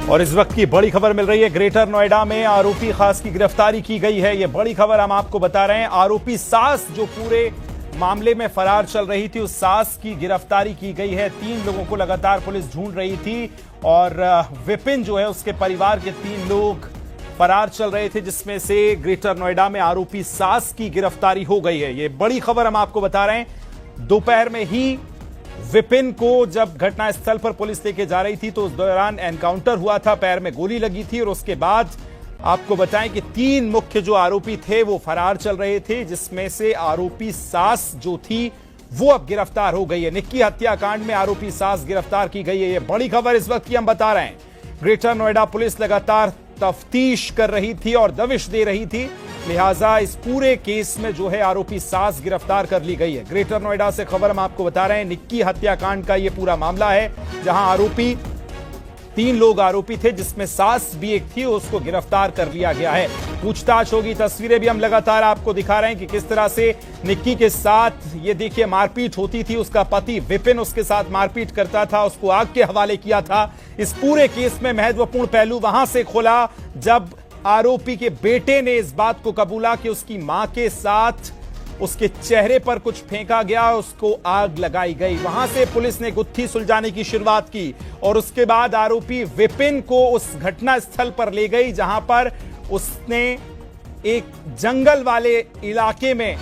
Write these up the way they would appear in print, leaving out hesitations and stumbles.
और इस वक्त की बड़ी खबर मिल रही है, ग्रेटर नोएडा में आरोपी खास की गिरफ्तारी की गई है। ये बड़ी खबर हम आपको बता रहे हैं। आरोपी सास जो पूरे मामले में फरार चल रही थी, उस सास की गिरफ्तारी की गई है। 3 लोगों को लगातार पुलिस ढूंढ रही थी और विपिन जो है उसके परिवार के 3 लोग फरार चल रहे थे, जिसमें से ग्रेटर नोएडा में आरोपी सास की गिरफ्तारी हो गई है। ये बड़ी खबर हम आपको बता रहे हैं। दोपहर में ही विपिन को जब घटनास्थल पर पुलिस लेके जा रही थी तो उस दौरान एनकाउंटर हुआ था, पैर में गोली लगी थी और उसके बाद आपको बताएं कि 3 मुख्य जो आरोपी थे वो फरार चल रहे थे, जिसमें से आरोपी सास जो थी वो अब गिरफ्तार हो गई है। निक्की हत्याकांड में आरोपी सास गिरफ्तार की गई है। ये बड़ी खबर इस वक्त की हम बता रहे हैं। ग्रेटर नोएडा पुलिस लगातार तफ्तीश कर रही थी और दबिश दे रही थी, लिहाजा इस पूरे केस में जो है आरोपी सास गिरफ्तार कर ली गई है। ग्रेटर नोएडा से खबर हम आपको बता रहे हैं। निक्की हत्याकांड का यह पूरा मामला है, जहां आरोपी 3 लोग आरोपी थे, जिसमें सास भी एक थी, उसको गिरफ्तार कर लिया गया है। पूछताछ होगी। तस्वीरें भी हम लगातार आपको दिखा रहे हैं कि किस तरह से निक्की के साथ ये देखिए मारपीट होती थी। उसका पति विपिन उसके साथ मारपीट करता था, उसको आग के हवाले किया था। इस पूरे केस में महत्वपूर्ण पहलू वहां से खोला जब आरोपी के बेटे ने इस बात को कबूला कि उसकी मां के साथ उसके चेहरे पर कुछ फेंका गया, उसको आग लगाई गई। वहां से पुलिस ने गुत्थी सुलझाने की शुरुआत की और उसके बाद आरोपी विपिन को उस घटना स्थल पर ले गई, जहां पर उसने एक जंगल वाले इलाके में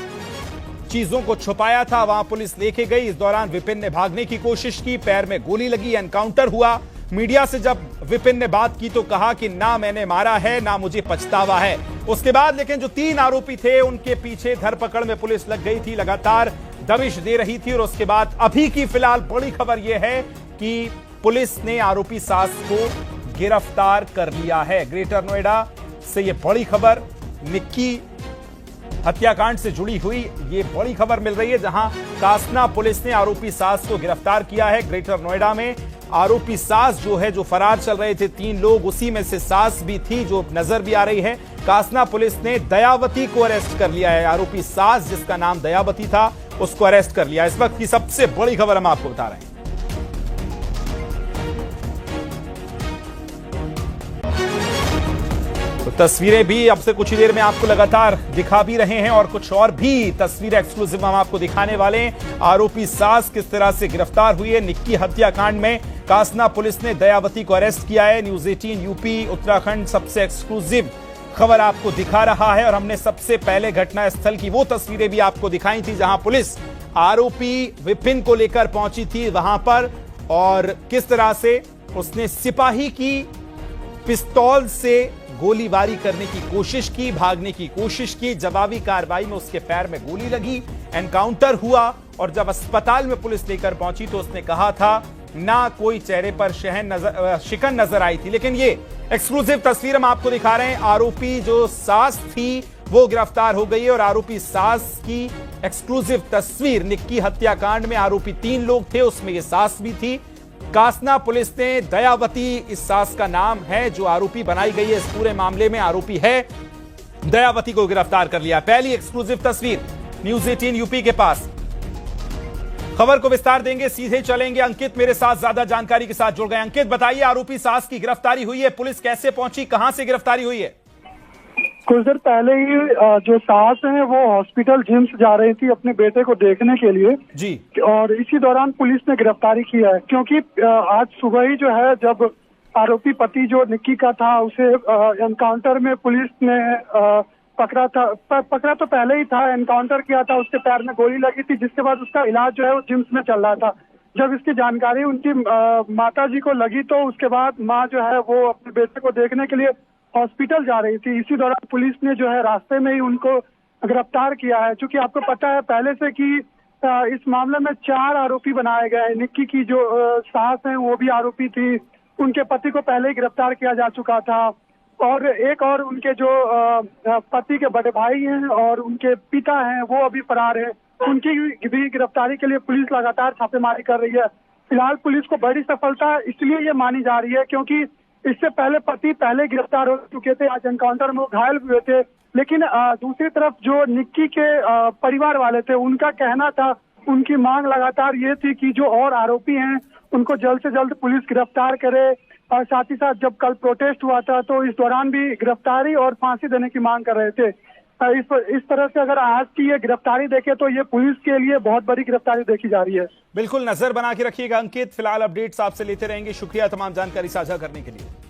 चीजों को छुपाया था। वहां पुलिस लेके गई। इस दौरान विपिन ने भागने की कोशिश की, पैर में गोली लगी, एनकाउंटर हुआ। मीडिया से जब विपिन ने बात की तो कहा कि ना मैंने मारा है, ना मुझे पछतावा है। उसके बाद लेकिन जो 3 आरोपी थे उनके पीछे धरपकड़ में पुलिस लग गई थी, लगातार दबिश दे रही थी। और उसके बाद अभी की फिलहाल बड़ी खबर यह है कि पुलिस ने आरोपी सास को गिरफ्तार कर लिया है। ग्रेटर नोएडा से यह बड़ी खबर, निक्की हत्याकांड से जुड़ी हुई ये बड़ी खबर मिल रही है, जहां कासना पुलिस ने आरोपी सास को गिरफ्तार किया है। ग्रेटर नोएडा में आरोपी सास जो है, जो फरार चल रहे थे 3 लोग, उसी में से सास भी थी जो नजर भी आ रही है। कासना पुलिस ने दयावती को अरेस्ट कर लिया है। आरोपी सास जिसका नाम दयावती था उसको अरेस्ट कर लिया। इस वक्त की सबसे बड़ी खबर हम आपको बता रहे हैं। तो तस्वीरें भी अब से कुछ ही देर में आपको लगातार दिखा भी रहे हैं और कुछ और भी तस्वीरें एक्सक्लूसिव हम आपको दिखाने वाले हैं। आरोपी सास किस तरह से गिरफ्तार हुई है। निक्की हत्याकांड में कासना पुलिस ने दयावती को अरेस्ट किया है। न्यूज 18 यूपी उत्तराखंड सबसे एक्सक्लूसिव खबर आपको दिखा रहा है और हमने सबसे पहले घटनास्थल की वो तस्वीरें भी आपको दिखाई थी, जहां पुलिस आरोपी विपिन को लेकर पहुंची थी वहां पर, और किस तरह से उसने सिपाही की पिस्तौल से गोलीबारी करने की कोशिश की, भागने की कोशिश की। जवाबी कार्रवाई में उसके पैर में गोली लगी, एनकाउंटर हुआ और जब अस्पताल में पुलिस लेकर पहुंची तो उसने कहा था ना कोई चेहरे पर शिकन नजर आई थी। लेकिन ये एक्सक्लूसिव तस्वीर हम आपको दिखा रहे हैं। आरोपी जो सास थी वो गिरफ्तार हो गई है और आरोपी सास की एक्सक्लूसिव तस्वीर। निक्की हत्याकांड में आरोपी 3 लोग थे, उसमें ये सास भी थी। कासना पुलिस ने दयावती, इस सास का नाम है जो आरोपी बनाई गई है इस पूरे मामले में, आरोपी है, दयावती को गिरफ्तार कर लिया। पहली एक्सक्लूसिव तस्वीर न्यूज 18 यूपी के पास। खबर को विस्तार देंगे, सीधे चलेंगे। अंकित मेरे साथ ज्यादा जानकारी के साथ जुड़ गए। अंकित बताइए, आरोपी सास की गिरफ्तारी हुई है, पुलिस कैसे पहुंची, कहां से गिरफ्तारी हुई है? कुछ देर पहले ही जो सास है वो हॉस्पिटल जिम्स जा रही थी अपने बेटे को देखने के लिए जी, और इसी दौरान पुलिस ने गिरफ्तारी किया है। क्योंकि आज सुबह ही जो है, जब आरोपी पति जो निक्की का था उसे एनकाउंटर में पुलिस ने पकड़ा तो पहले ही था, एनकाउंटर किया था, उसके पैर में गोली लगी थी, जिसके बाद उसका इलाज जो है वो जिम्स में चल रहा था। जब इसकी जानकारी उनकी माताजी को लगी तो उसके बाद माँ जो है वो अपने बेटे को देखने के लिए हॉस्पिटल जा रही थी। इसी दौरान पुलिस ने जो है रास्ते में ही उनको गिरफ्तार किया है। क्योंकि आपको पता है पहले से कि इस मामले में 4 आरोपी बनाए गए हैं। निक्की की जो सास है वो भी आरोपी थी, उनके पति को पहले ही गिरफ्तार किया जा चुका था और एक और उनके जो पति के बड़े भाई हैं और उनके पिता हैं वो अभी फरार है। उनकी भी गिरफ्तारी के लिए पुलिस लगातार छापेमारी कर रही है। फिलहाल पुलिस को बड़ी सफलता इसलिए ये मानी जा रही है क्योंकि इससे पहले पति पहले गिरफ्तार हो चुके थे, आज एनकाउंटर में वो घायल हुए थे। लेकिन दूसरी तरफ जो निक्की के परिवार वाले थे, उनका कहना था, उनकी मांग लगातार ये थी कि जो और आरोपी हैं उनको जल्द से जल्द पुलिस गिरफ्तार करे, और साथ ही साथ जब कल प्रोटेस्ट हुआ था तो इस दौरान भी गिरफ्तारी और फांसी देने की मांग कर रहे थे। इस तरह से अगर आज की ये गिरफ्तारी देखें तो ये पुलिस के लिए बहुत बड़ी गिरफ्तारी देखी जा रही है। बिल्कुल नजर बना के रखिएगा अंकित, फिलहाल अपडेट्स आपसे लेते रहेंगे। शुक्रिया तमाम जानकारी साझा करने के लिए।